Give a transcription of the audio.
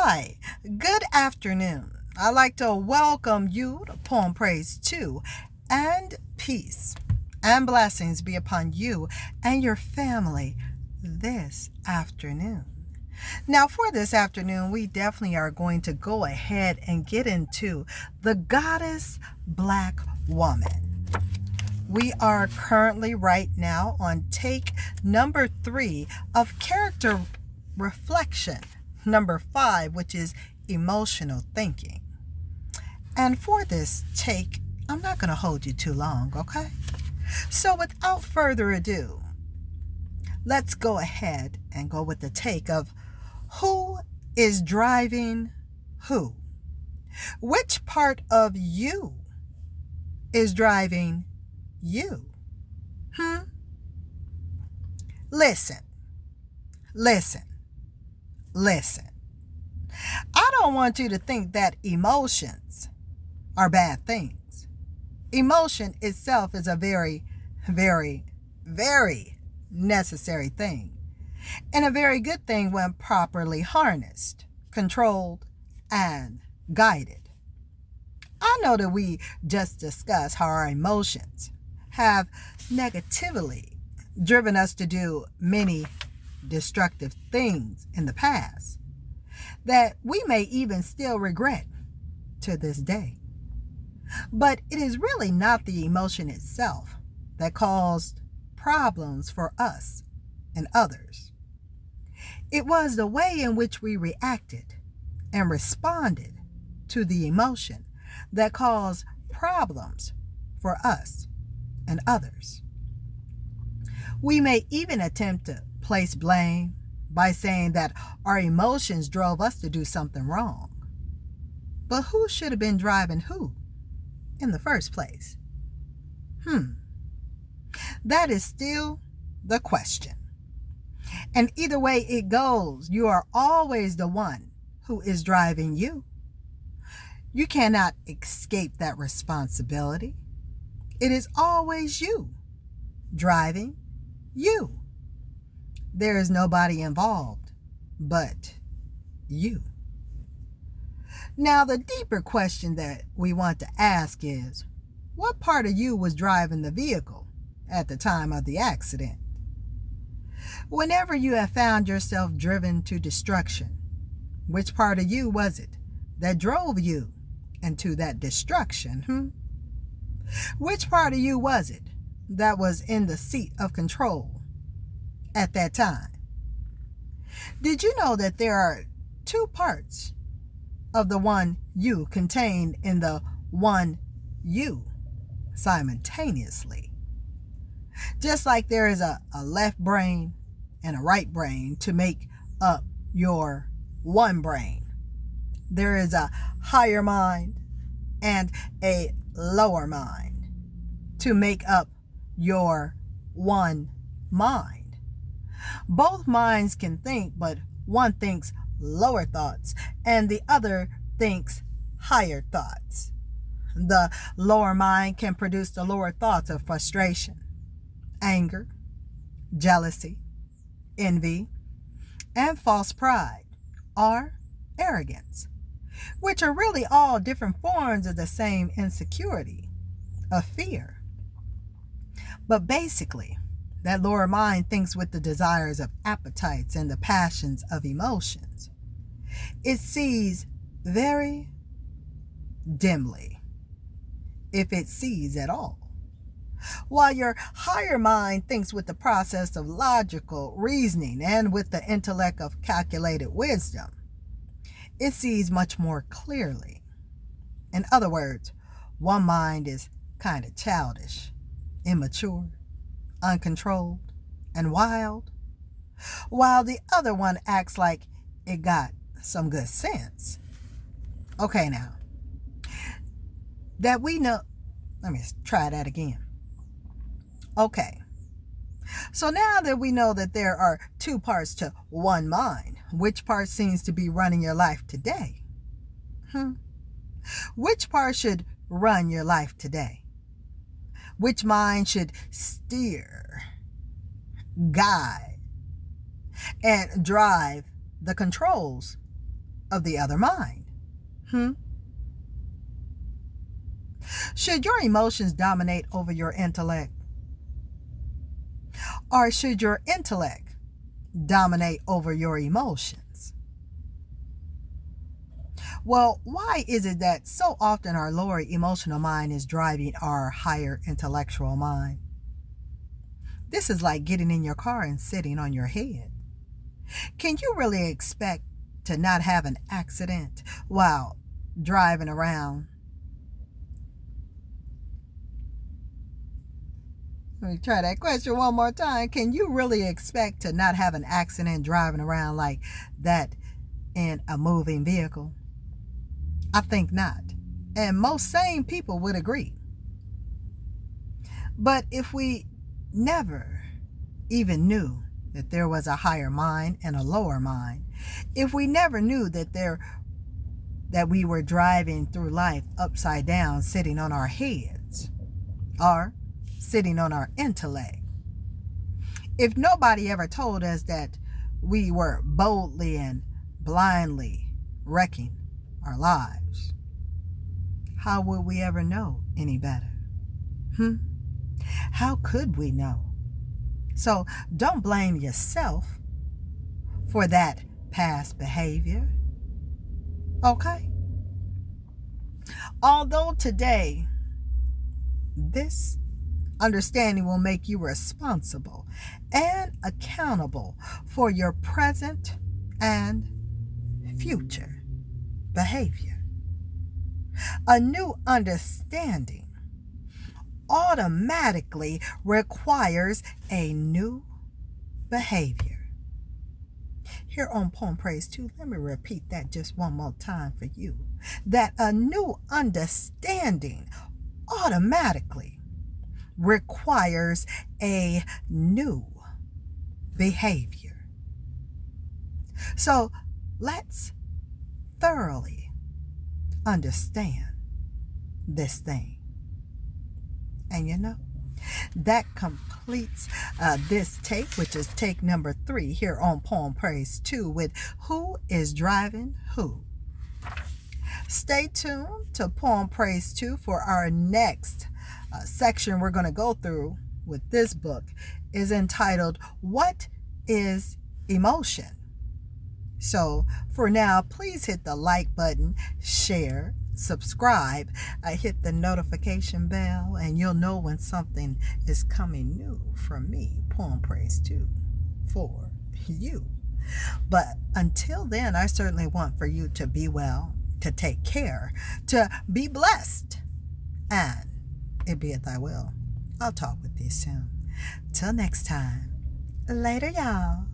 Hi, good afternoon. I'd like to welcome you to Poem Praise 2, and peace and blessings be upon you and your family this afternoon. Now, for this afternoon, we definitely are going to go ahead and get into the goddess Blackwoman. We are currently right now on take number 3 of character reflection, number 5, which is emotional thinking. And for this take, I'm not going to hold you too long, okay? So without further ado, let's go ahead and go with the take of who is driving who? Which part of you is driving you? Listen. I don't want you to think that emotions are bad things. Emotion itself is a very, very, very necessary thing, and a very good thing when properly harnessed, controlled, and guided. I know that we just discussed how our emotions have negatively driven us to do many destructive things in the past that we may even still regret to this day. But it is really not the emotion itself that caused problems for us and others. It was the way in which we reacted and responded to the emotion that caused problems for us and others. We may even attempt to place blame by saying that our emotions drove us to do something wrong. But who should have been driving who in the first place? That is still the question. And either way it goes, you are always the one who is driving you. You cannot escape that responsibility. It is always you driving you. There is nobody involved but you. Now, the deeper question that we want to ask is, what part of you was driving the vehicle at the time of the accident? Whenever you have found yourself driven to destruction, which part of you was it that drove you into that destruction? Which part of you was it that was in the seat of control at that time? Did you know that there are two parts of the one you contained in the one you simultaneously? Just like there is a left brain and a right brain to make up your one brain, there is a higher mind and a lower mind to make up your one mind. Both minds can think, but one thinks lower thoughts and the other thinks higher thoughts. The lower mind can produce the lower thoughts of frustration, anger, jealousy, envy, and false pride or arrogance, which are really all different forms of the same insecurity of fear. But basically, that lower mind thinks with the desires of appetites and the passions of emotions. It sees very dimly, if it sees at all. While your higher mind thinks with the process of logical reasoning and with the intellect of calculated wisdom, it sees much more clearly. In other words, one mind is kind of childish, immature, uncontrolled, and wild, while the other one acts like it got some good sense. Okay, now, that we know, let me try that again. Okay, so now that we know that there are two parts to one mind, which part seems to be running your life today? Which part should run your life today? Which mind should steer, guide, and drive the controls of the other mind? Should your emotions dominate over your intellect? Or should your intellect dominate over your emotions? Well, why is it that so often our lower emotional mind is driving our higher intellectual mind? This is like getting in your car and sitting on your head. Can you really expect to not have an accident while driving around? Let me try that question one more time. Can you really expect to not have an accident driving around like that in a moving vehicle? I think not. And most sane people would agree. But if we never even knew that there was a higher mind and a lower mind, if we never knew that we were driving through life upside down, sitting on our heads, or sitting on our intellect, if nobody ever told us that we were boldly and blindly wrecking our lives, how would we ever know any better? How could we know? So don't blame yourself for that past behavior. Okay? Although today, this understanding will make you responsible and accountable for your present and future behavior. A new understanding automatically requires a new behavior. Here on Poem Praise 2, let me repeat that just one more time for you. That a new understanding automatically requires a new behavior. So let's thoroughly understand this thing. And you know, that completes this take, which is take number 3 here on Poem Praise 2 with Who is Driving Who? Stay tuned to Poem Praise 2 for our next section we're going to go through with this book is entitled, What is Emotion? So for now, please hit the like button, share, subscribe, hit the notification bell, and you'll know when something is coming new from me, Poem Praise 2, for you. But until then, I certainly want for you to be well, to take care, to be blessed, and it be at thy will. I'll talk with you soon. Till next time. Later, y'all.